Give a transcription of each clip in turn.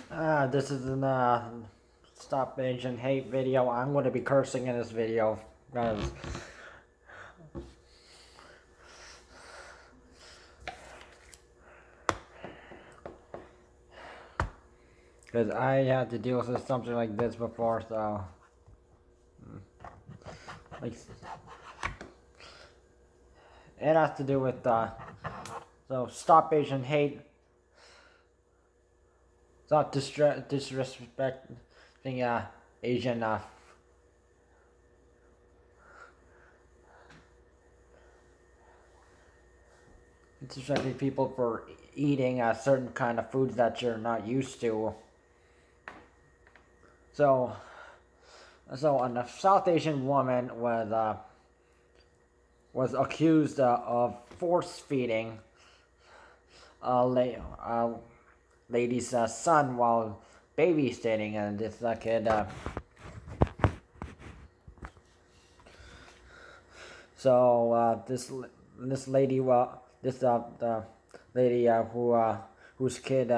This is an Stop Asian Hate video. I'm going to be cursing in this video because I had to deal with something like this before, so like it has to do with so Stop Asian Hate. Stop disrespecting Asian disrespecting people for eating certain kind of foods that you're not used to. So a South Asian woman was accused of force feeding a lady's son while babysitting, and this kid. This lady, the lady whose kid.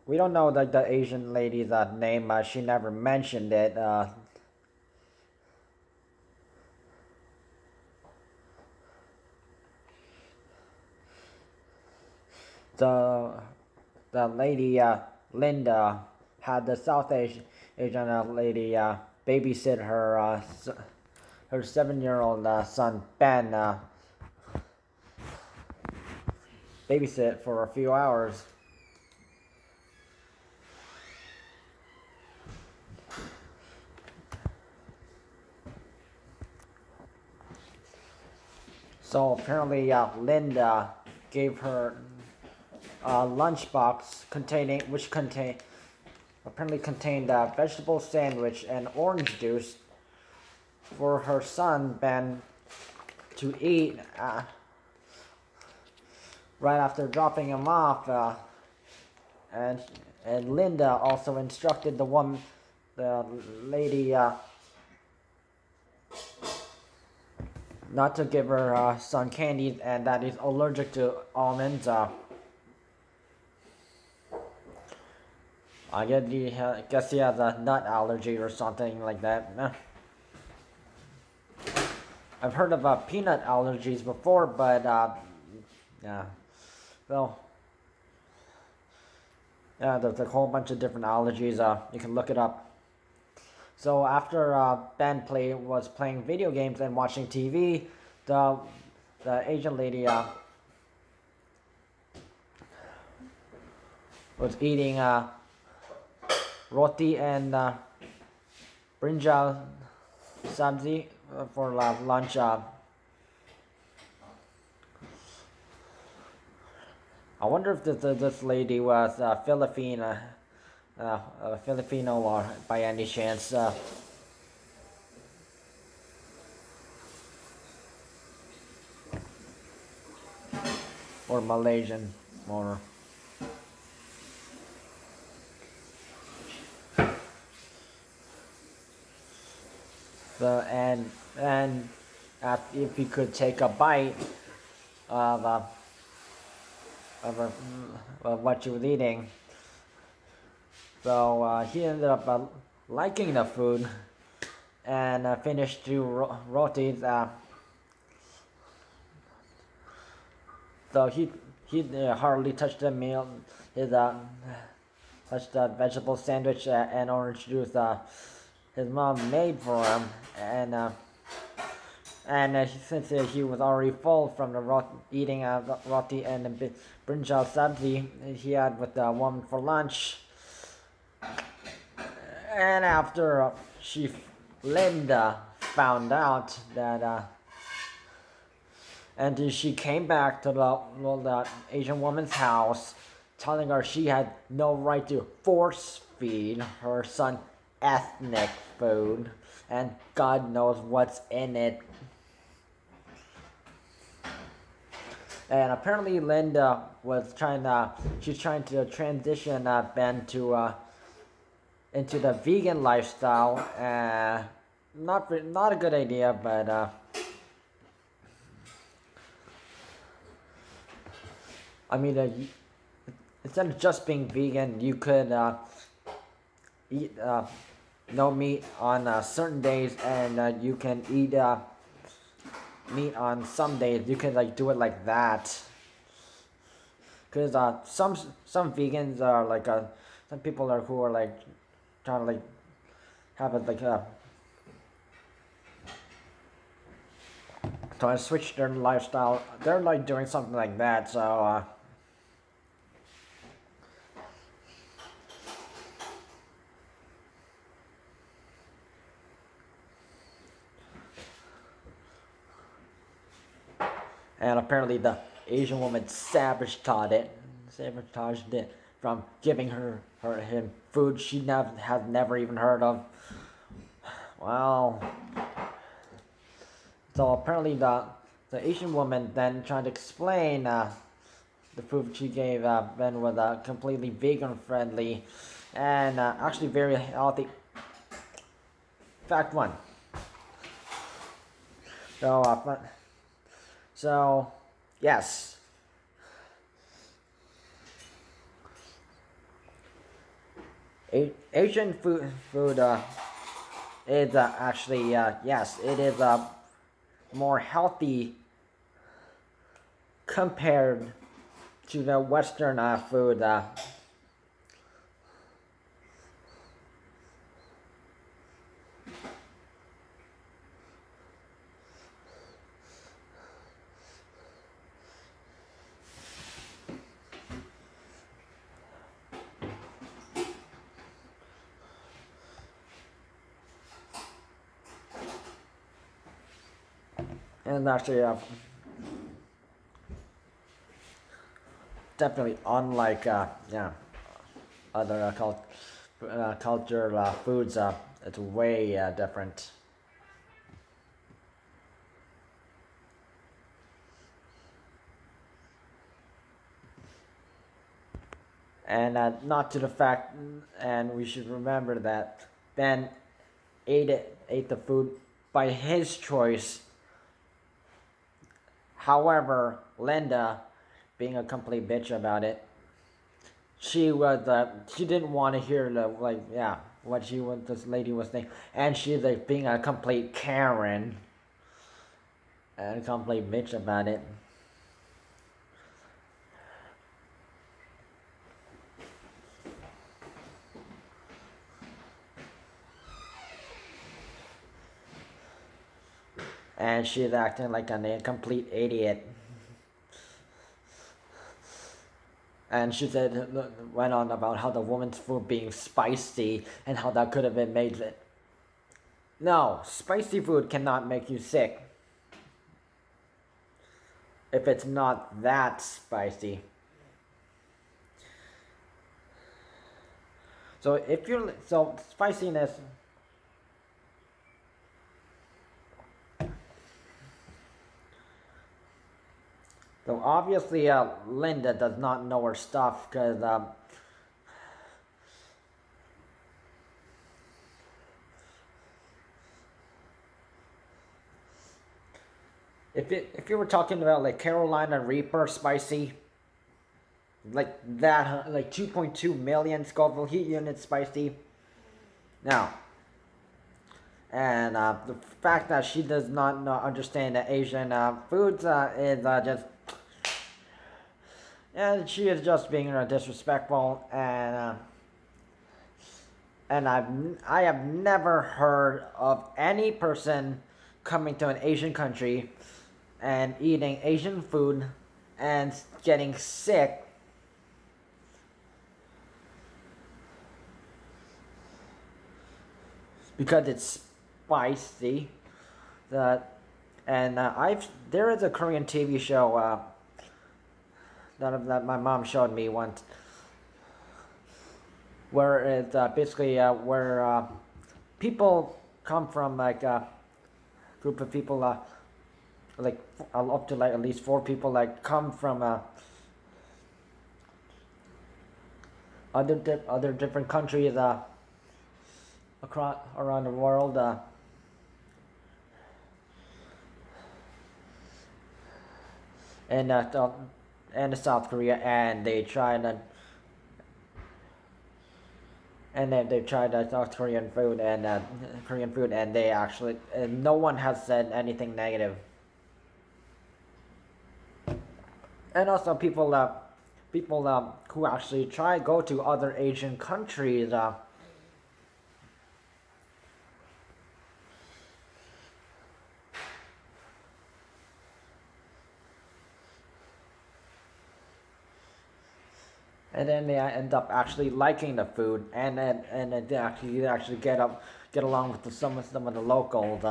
We don't know the Asian lady's name. She never mentioned it. The lady Linda had the South Asian lady babysit her 7-year-old son Ben. Babysit for a few hours. So apparently Linda gave her a lunchbox apparently contained a vegetable sandwich and orange juice for her son Ben to eat right after dropping him off, and Linda also instructed the lady not to give her son candies, and that he's allergic to almonds. I guess he has a nut allergy or something like that. I've heard of peanut allergies before, but yeah. Well, yeah, there's a whole bunch of different allergies. You can look it up. So after Ben was playing video games and watching TV, the Asian lady was eating roti and brinjal sabzi for lunch. I wonder if this lady was Filipino or by any chance. Or Malaysian, or and if you could take a bite of what you were eating. So he ended up liking the food and finished 2 rotis. So he hardly touched the meal. His touched the vegetable sandwich and orange juice his mom made for him, and since he was already full from the eating the roti and the brinjal sabzi he had with the woman for lunch, and after Linda found out that and she came back to the Asian woman's house, telling her she had no right to force feed her son ethnic food, and God knows what's in it. And apparently Linda she's trying to transition Ben into the vegan lifestyle. Not a good idea, but I mean, instead of just being vegan, you could eat no meat on certain days, and you can eat meat on some days. You can like do it like that. Cause some vegans are like some people are who are like trying to like have it like trying to switch their lifestyle. They're like doing something like that. So and apparently the Asian woman sabotaged it from giving him food she has never even heard of. Well, so apparently the Asian woman then tried to explain the food she gave Ben was completely vegan friendly and actually very healthy. Fact one. So yes. Asian food is actually yes, it is more healthy compared to the Western food. And actually, definitely unlike other culture foods, it's way different. And not to the fact, and we should remember that Ben ate the food by his choice. However, Linda, being a complete bitch about it, she didn't want to hear what this lady was saying, and she's like being a complete Karen and a complete bitch about it. And she's acting like a complete idiot. And she went on about how the woman's food being spicy and how that could have been made. No, spicy food cannot make you sick if it's not that spicy. So spiciness. So obviously, Linda does not know her stuff because if you were talking about like Carolina Reaper spicy, like that, like 2.2 million Scoville heat units spicy. Now, and the fact that she does not understand the Asian foods is just. And she is just being disrespectful, and I have never heard of any person coming to an Asian country and eating Asian food and getting sick because it's spicy. There is a Korean TV show that my mom showed me once, where it's basically where people come from, like a group of people, like up to like at least 4 people, like come from other different countries around the world. and South Korea, and they tried they tried South Korean food and they actually no one has said anything negative. And also people who actually go to other Asian countries. And then they end up actually liking the food, and then they actually get along with some of the locals.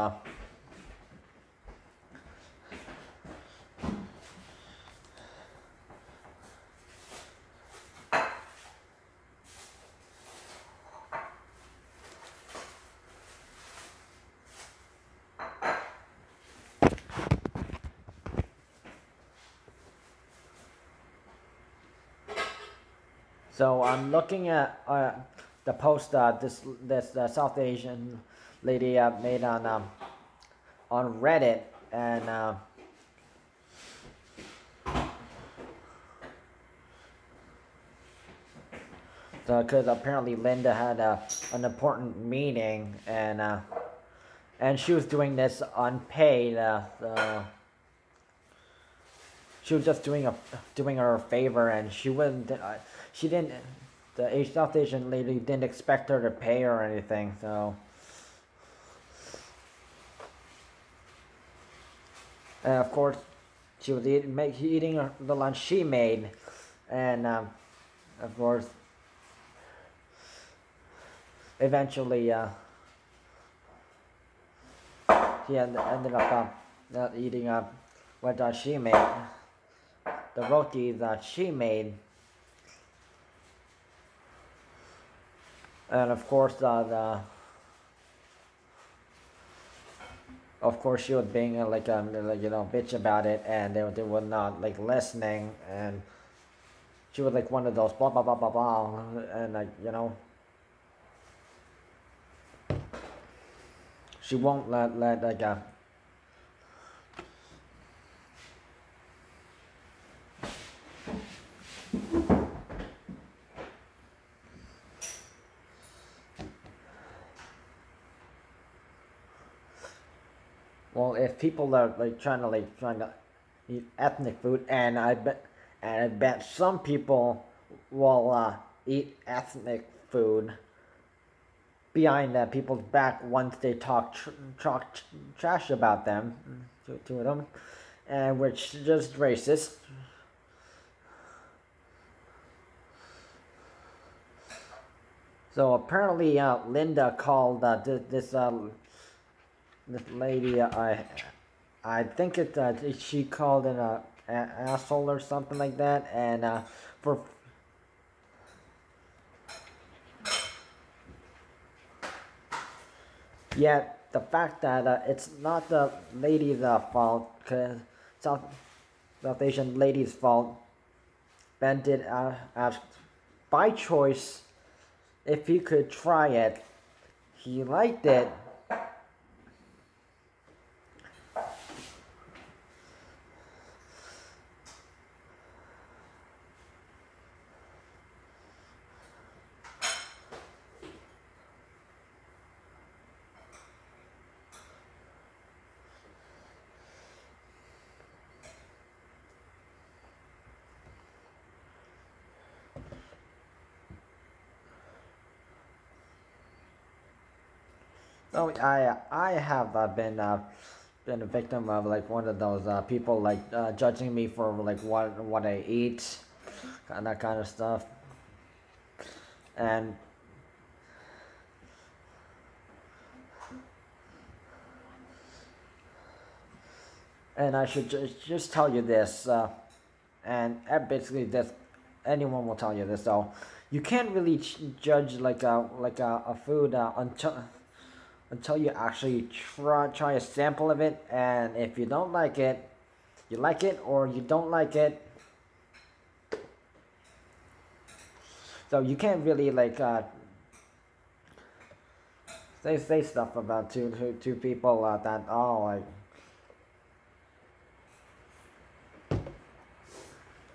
So I'm looking at the post this South Asian lady made on Reddit, and so because apparently Linda had an important meeting, and she was doing this unpaid. She was just doing her a favor, and she wouldn't. She didn't. The South Asian lady didn't expect her to pay her or anything. So, and of course, she was eating the lunch she made, and of course, eventually, she ended up eating what she made, the roti that she made. And of course, she was being bitch about it, and they were not listening, and she was one of those blah blah blah blah blah, and she won't let Well, if people are trying to eat ethnic food, and I bet some people will eat ethnic food behind people's back once they talk trash about them to them, and which is just racist. So apparently, Linda called this lady, I think she called it an asshole or something like that, and yet the fact that it's not the lady's fault, cause South Asian lady's fault. Ben did ask by choice if he could try it. He liked it. So I have been a victim of one of those people judging me for what I eat, and that kind of stuff, and I should just tell you this, and basically this, anyone will tell you this though. You can't really judge a food until you actually try a sample of it, and if you don't like it, you like it or you don't like it. So you can't really say stuff about two people that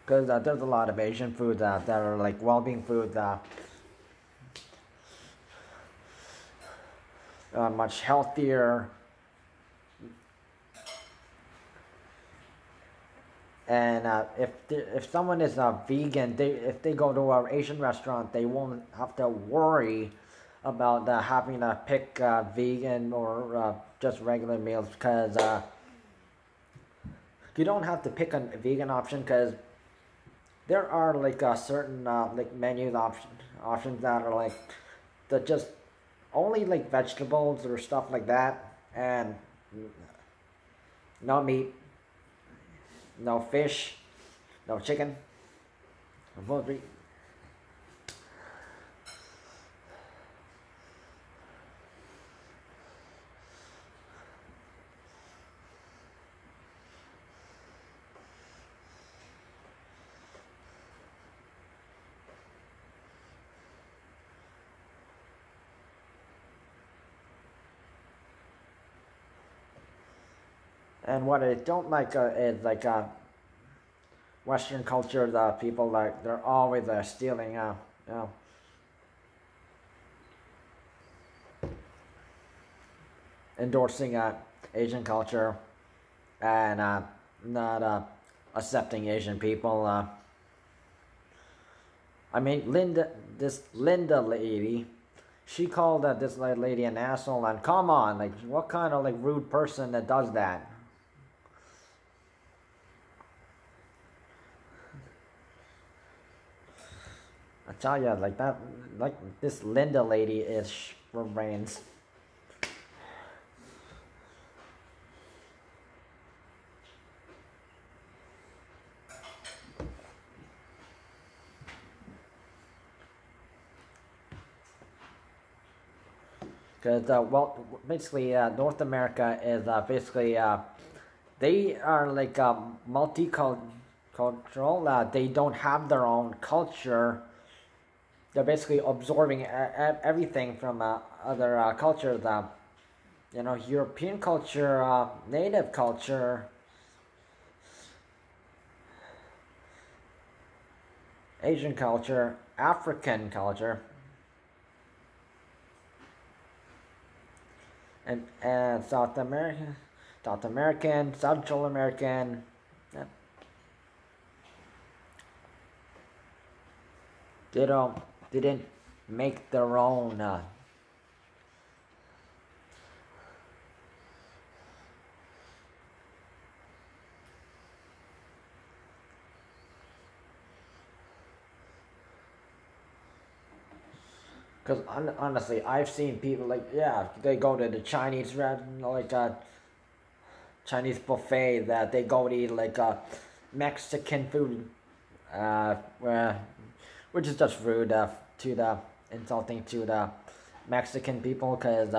Because there's a lot of Asian foods that are like well-being foods, much healthier. And if someone is vegan, if they go to an Asian restaurant, they won't have to worry about having to pick vegan or just regular meals, because you don't have to pick a vegan option, because there are like certain like menu options that are like that just only like vegetables or stuff like that, and no meat, no fish, no chicken, no poultry. And what I don't like is like Western culture. The people like they're always stealing, you know, endorsing Asian culture, and not accepting Asian people. I mean, this Linda lady, she called this lady an asshole. And come on, like, what kind of like rude person that does that? I tell you, like that, like this Linda lady is for brains. Because well, basically, North America is basically they are like multicultural. They don't have their own culture. They're basically absorbing everything from other cultures. You know, European culture, native culture, Asian culture, African culture, and South American, Central American. Yeah. They didn't make their own. Because honestly, I've seen people like, yeah, they go to the Chinese like Chinese buffet, that they go to eat like Mexican food, where which is just rude to the insulting to the Mexican people, because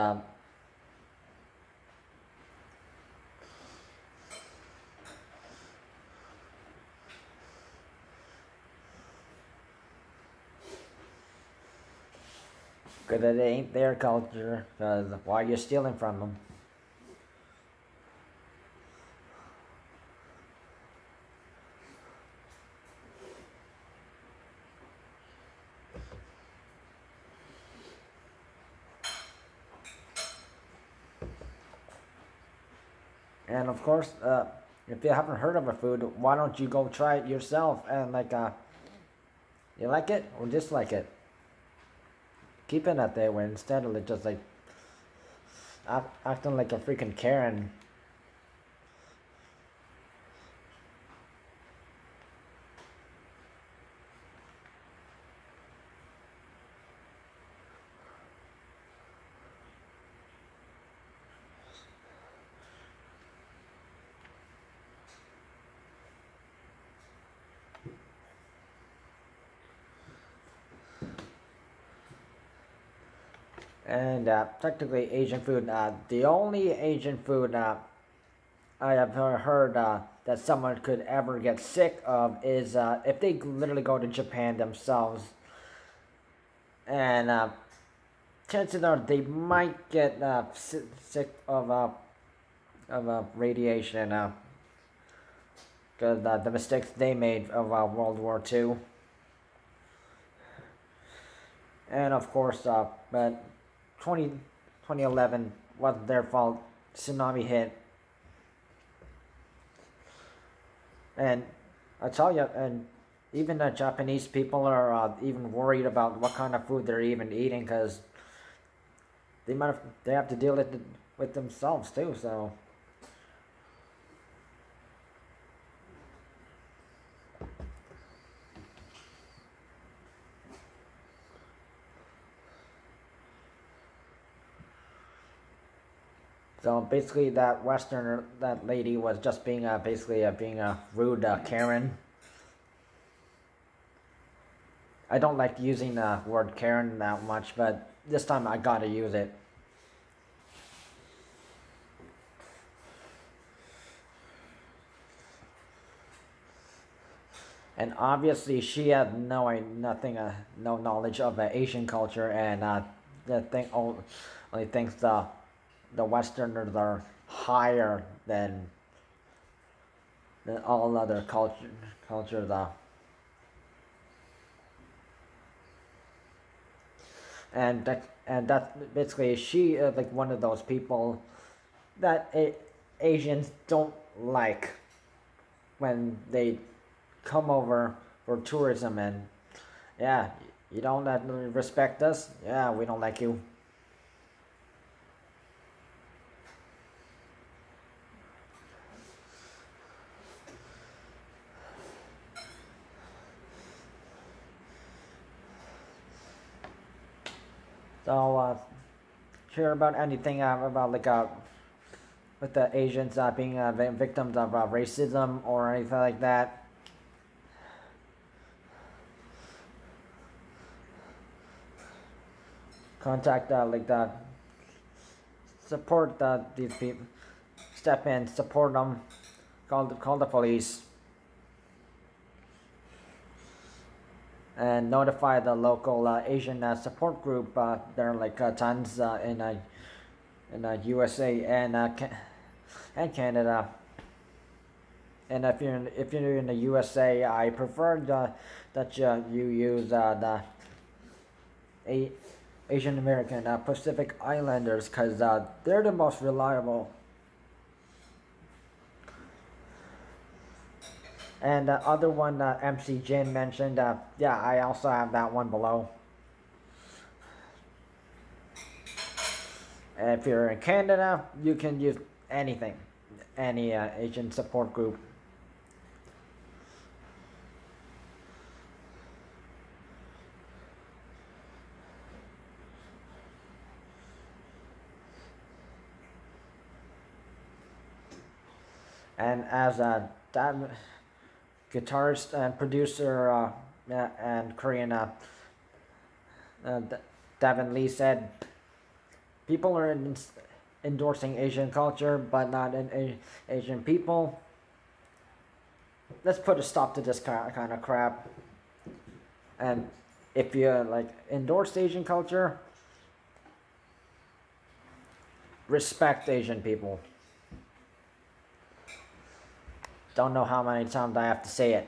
it ain't their culture. Because why are you stealing from them? And of course, if you haven't heard of a food, why don't you go try it yourself, and like you like it or dislike it? Keep it that way instead of just like acting like a freaking Karen. And technically Asian food, the only Asian food I have heard that someone could ever get sick of is if they literally go to Japan themselves. And chances are they might get sick of radiation. because the mistakes they made of World War II. And of course, but 2011 wasn't their fault. Tsunami hit. And I tell you, and even the Japanese people are even worried about what kind of food they're even eating, because they have to deal with themselves too. So basically, that Westerner, that lady was just being basically being a rude Karen. I don't like using the word Karen that much, but this time I gotta use it. And obviously, she had no knowledge of Asian culture, and only thinks the Westerners are higher than all other cultures. And that's basically, she is like one of those people that Asians don't like when they come over for tourism, and yeah, you don't respect us, yeah, we don't like you. So, hear about anything about like with the Asians being victims of racism or anything like that? Contact support these people. Step in, support them. Call the police. And notify the local Asian support group. There are like tons in USA and Canada. And if you're in the USA, I prefer that you use the Asian American Pacific Islanders, because they're the most reliable. And the other one MC Jin mentioned, yeah, I also have that one below. And if you're in Canada, you can use anything, any Asian support group. And as a guitarist and producer and Korean, Davin Lee said, people are endorsing Asian culture, but not Asian people. Let's put a stop to this kind of crap. And if you endorse Asian culture, respect Asian people. Don't know how many times I have to say it.